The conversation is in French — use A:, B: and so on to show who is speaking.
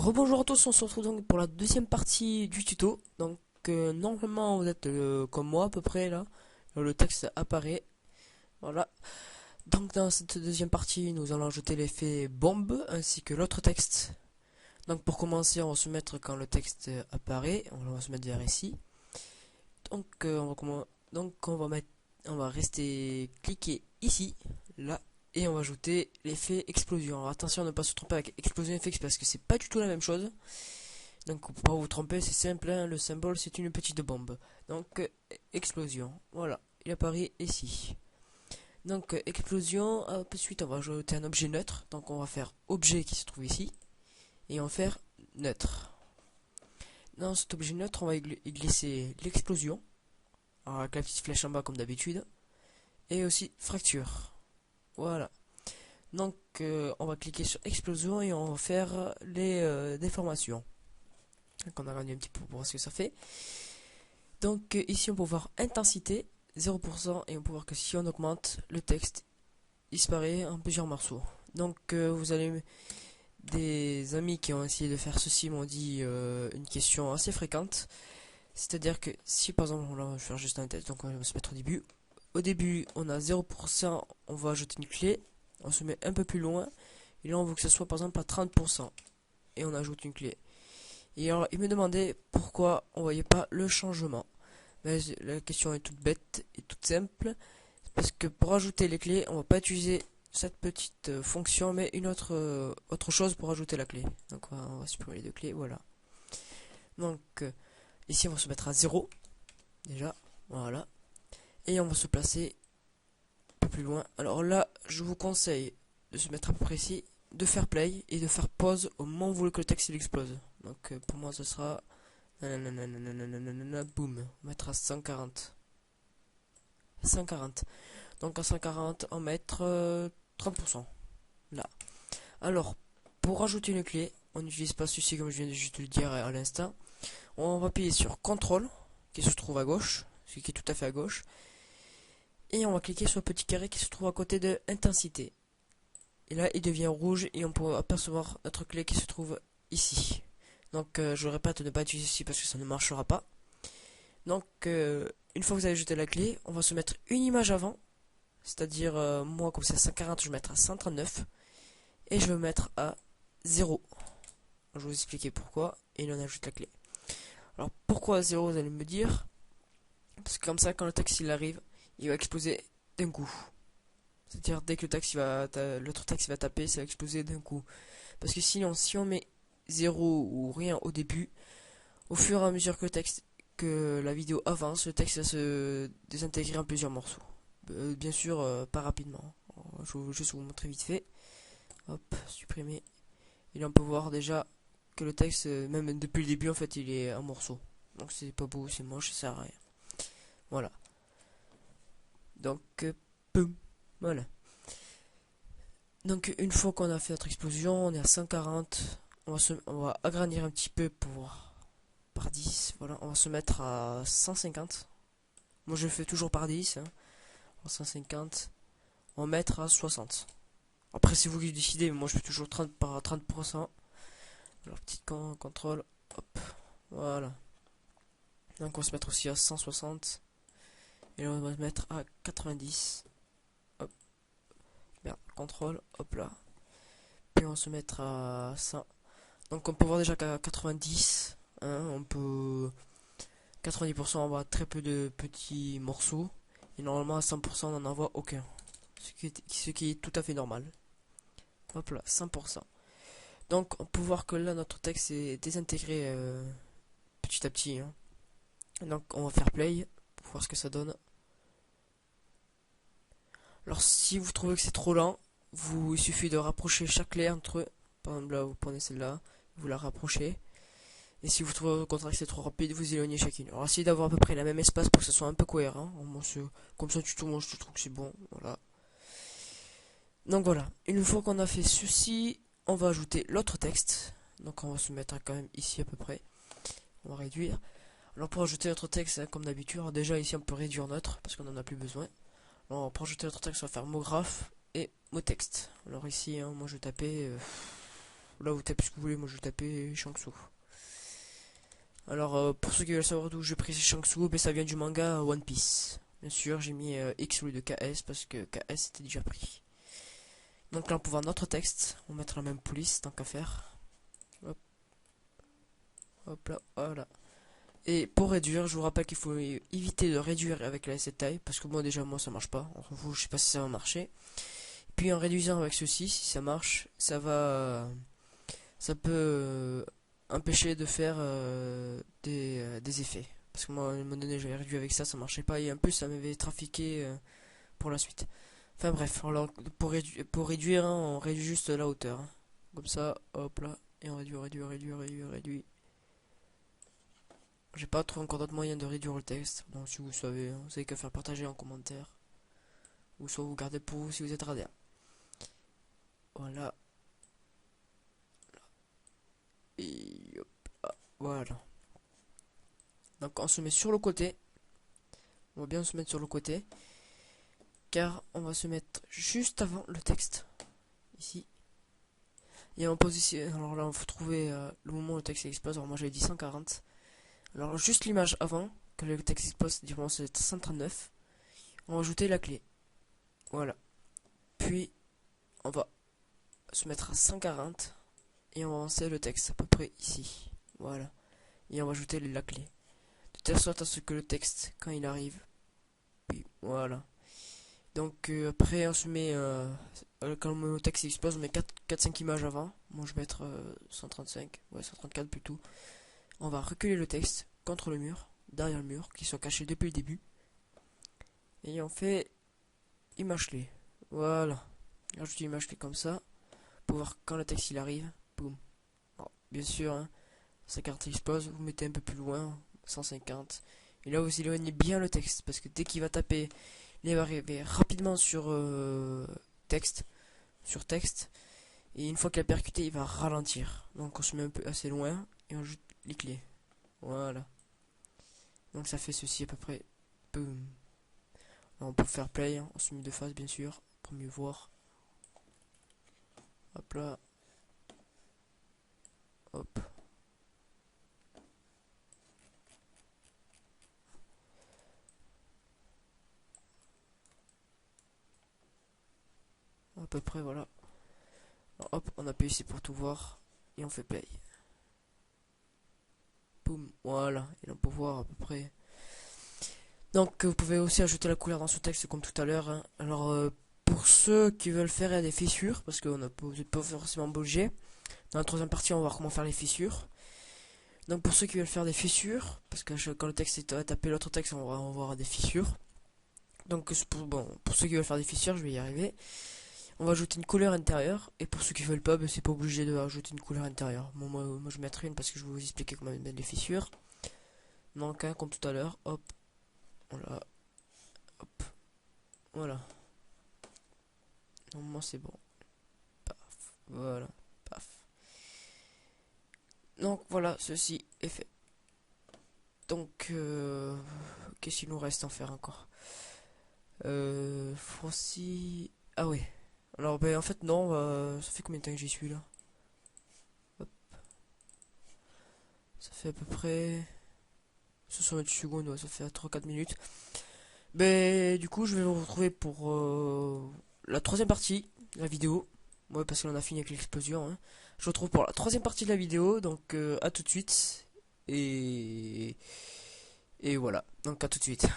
A: Rebonjour à tous, on se retrouve donc pour la deuxième partie du tuto. Donc normalement vous êtes comme moi à peu près là. Le texte apparaît. Voilà. Donc dans cette deuxième partie, nous allons ajouter l'effet bombe ainsi que l'autre texte. Donc pour commencer, on va se mettre quand le texte apparaît. On va se mettre vers ici. Donc on va rester cliquer ici, là, et on va ajouter l'effet explosion. Alors attention à ne pas se tromper avec explosion FX parce que c'est pas du tout la même chose. Donc pour pas vous tromper, c'est simple, hein, le symbole c'est une petite bombe. Donc explosion, voilà, il apparaît ici. Donc explosion, ensuite on va ajouter un objet neutre. Donc on va faire objet qui se trouve ici, et on va faire neutre. Dans cet objet neutre, on va y glisser l'explosion, avec la petite flèche en bas comme d'habitude, et aussi fracture. Voilà. Donc on va cliquer sur explosion et on va faire les déformations. Donc on a regardé un petit peu pour voir ce que ça fait. Donc ici on peut voir intensité 0% et on peut voir que si on augmente, le texte disparaît en plusieurs morceaux. Donc vous allez, des amis qui ont essayé de faire ceci m'ont dit une question assez fréquente. C'est-à-dire que si par exemple, là on va faire juste un test, donc on va se mettre au début. Au début on a 0%, on va ajouter une clé, on se met un peu plus loin, et là on veut que ce soit par exemple à 30%, et on ajoute une clé. Et alors il me demandait pourquoi on voyait pas le changement. Mais la question est toute bête et toute simple, parce que pour ajouter les clés, on va pas utiliser cette petite fonction, mais une autre chose pour ajouter la clé. Donc on va supprimer les deux clés, voilà. Donc ici on va se mettre à 0, déjà, voilà. Et on va se placer un peu plus loin. Alors là, je vous conseille de se mettre à peu près ici, de faire play et de faire pause au moment où vous voulez que le texte il explose. Donc pour moi ce sera boum, on mettra 140. 140. Donc à 140, on va mettre 30%. Là. Alors, pour rajouter une clé, on n'utilise pas ceci comme je viens de juste le dire à l'instant. On va appuyer sur CTRL, qui se trouve à gauche, ce qui est tout à fait à gauche. Et on va cliquer sur le petit carré qui se trouve à côté de intensité. Et là, il devient rouge et on peut apercevoir notre clé qui se trouve ici. Donc, je répète, ne pas utiliser ceci parce que ça ne marchera pas. Donc, une fois que vous avez jeté la clé, on va se mettre une image avant. C'est-à-dire, moi, comme c'est à 140, je vais mettre à 139. Et je vais mettre à 0. Je vais vous expliquer pourquoi. Et là, on ajoute la clé. Alors, pourquoi à 0, vous allez me dire? Parce que comme ça, quand le texte il arrive, il va exploser d'un coup. C'est-à-dire, dès que l'autre texte va taper, ça va exploser d'un coup. Parce que sinon, si on met 0 ou rien au début, au fur et à mesure que la vidéo avance, le texte va se désintégrer en plusieurs morceaux. Bien sûr, pas rapidement. Je vais juste vous montrer vite fait. Hop, supprimer. Et là, on peut voir déjà que le texte, même depuis le début, en fait, il est en morceaux. Donc, c'est pas beau, c'est moche, ça sert à rien. Voilà. Donc, boum. Voilà. Donc, une fois qu'on a fait notre explosion, on est à 140. On va agrandir un petit peu par 10. Voilà, on va se mettre à 150. Moi, je le fais toujours par 10. Hein. 150. On va mettre à 60. Après, c'est vous qui décidez, mais moi, je fais toujours 30 par 30%. Alors, petit contrôle. Hop. Voilà. Donc, on va se mettre aussi à 160. Et là, on va se mettre à 90. Hop. Merde, contrôle. Hop là. Puis, on va se mettre à 100. Donc, on peut voir déjà qu'à 90. Hein, on peut. 90%, on voit très peu de petits morceaux. Et normalement, à 100%, on n'en voit aucun. Ce qui est tout à fait normal. Hop là, 100%. Donc, on peut voir que là, notre texte est désintégré petit à petit. Hein. Donc, on va faire play pour voir ce que ça donne. Alors, si vous trouvez que c'est trop lent, il suffit de rapprocher chaque clé entre eux. Par exemple, là, vous prenez celle-là, vous la rapprochez. Et si vous trouvez au contraire que c'est trop rapide, vous éloignez chacune. Alors, essayez d'avoir à peu près la même espace pour que ce soit un peu cohérent. Comme ça, moi, je trouve que c'est bon. Voilà. Donc, voilà. Une fois qu'on a fait ceci, on va ajouter l'autre texte. Donc, on va se mettre quand même ici à peu près. On va réduire. Alors, pour ajouter notre texte, hein, comme d'habitude, déjà ici, on peut réduire notre parce qu'on n'en a plus besoin. Alors, pour ajouter notre texte, on va faire mot graphe et mot texte. Alors ici, hein, moi je tapais Là vous tapez ce que vous voulez, moi je vais taper Shang-Tsung. Alors pour ceux qui veulent savoir d'où j'ai pris Shang-Tsung, ben, ça vient du manga One Piece. Bien sûr j'ai mis X au lieu de KS parce que KS était déjà pris. Donc là on peut voir notre texte, on va mettre la même police tant qu'à faire. Hop. Hop là, voilà. Et pour réduire, je vous rappelle qu'il faut éviter de réduire avec la S taille parce que moi déjà moi ça marche pas. On s'en fout, je sais pas si ça va marcher. Puis en réduisant avec ceci, si ça marche, ça peut empêcher de faire des effets. Parce que moi à un moment donné j'avais réduit avec ça, ça marchait pas et en plus ça m'avait trafiqué pour la suite. Enfin bref, alors, pour réduire, hein, on réduit juste la hauteur. Hein. Comme ça, hop là, et on réduit. J'ai pas trouvé encore d'autres moyens de réduire le texte. Donc si vous savez, hein, vous savez qu'à faire partager en commentaire. Ou soit vous gardez pour vous si vous êtes radin. Voilà. Et hop, ah, voilà. Donc on se met sur le côté. On va bien se mettre sur le côté. Car on va se mettre juste avant le texte. Ici. Et on positionne. Alors là, il faut trouver le moment où le texte explose. Alors moi j'avais dit 140. Alors juste l'image avant que le texte explose, disons c'est 139. On va ajouter la clé. Voilà. Puis on va se mettre à 140 et on va avancer le texte à peu près ici. Voilà. Et on va ajouter la clé. De telle sorte à ce que le texte, quand il arrive, puis voilà. Donc après on se met quand le texte explose, on met 4-5 images avant. Moi je vais mettre 135, ouais 134 plutôt. On va reculer le texte contre le mur, derrière le mur, qui soit caché depuis le début. Et on fait image clé. Voilà. Ajoute une image clé comme ça. Pour voir quand le texte il arrive. Boum. Bon, bien sûr, hein, sa carte expose, vous mettez un peu plus loin, 150. Et là vous éloignez bien le texte. Parce que dès qu'il va taper, il va arriver rapidement sur texte. Sur texte. Et une fois qu'il a percuté, il va ralentir. Donc on se met un peu assez loin et on ajoute les clés. Voilà. Donc ça fait ceci à peu près. Boum. On peut faire play, hein, on se met de face bien sûr, pour mieux voir. Hop là. Hop. À peu près voilà. Alors, hop, on appuie ici pour tout voir. Et on fait play. Boum, voilà. Et on peut voir à peu près. Donc vous pouvez aussi ajouter la couleur dans ce texte comme tout à l'heure. Hein. Alors pour ceux qui veulent faire des fissures, parce que vous n'êtes pas forcément obligé. Dans la troisième partie on va voir comment faire les fissures. Donc pour ceux qui veulent faire des fissures, parce que quand le texte est tapé l'autre texte on va voir des fissures. Donc pour ceux qui veulent faire des fissures, je vais y arriver. On va ajouter une couleur intérieure. Et pour ceux qui veulent pas, c'est pas obligé de ajouter une couleur intérieure. Bon, moi je mettrai une parce que je vais vous expliquer comment mettre les fissures. Donc hein, comme tout à l'heure, hop. Voilà. Hop. Voilà. Normalement c'est bon. Paf. Voilà. Paf. Donc voilà, ceci est fait. Donc qu'est-ce qu'il nous reste à en faire encore? Faut aussi... Ah ouais. Alors ben en fait non, ça fait combien de temps que j'y suis là? Hop. Ça fait à peu près 60 secondes, ouais, ça fait 3-4 minutes. Ben du coup je vais vous retrouver pour la troisième partie de la vidéo. Ouais parce qu'on a fini avec l'explosion. Hein. Je vous retrouve pour la troisième partie de la vidéo, donc à tout de suite. Et voilà, donc à tout de suite.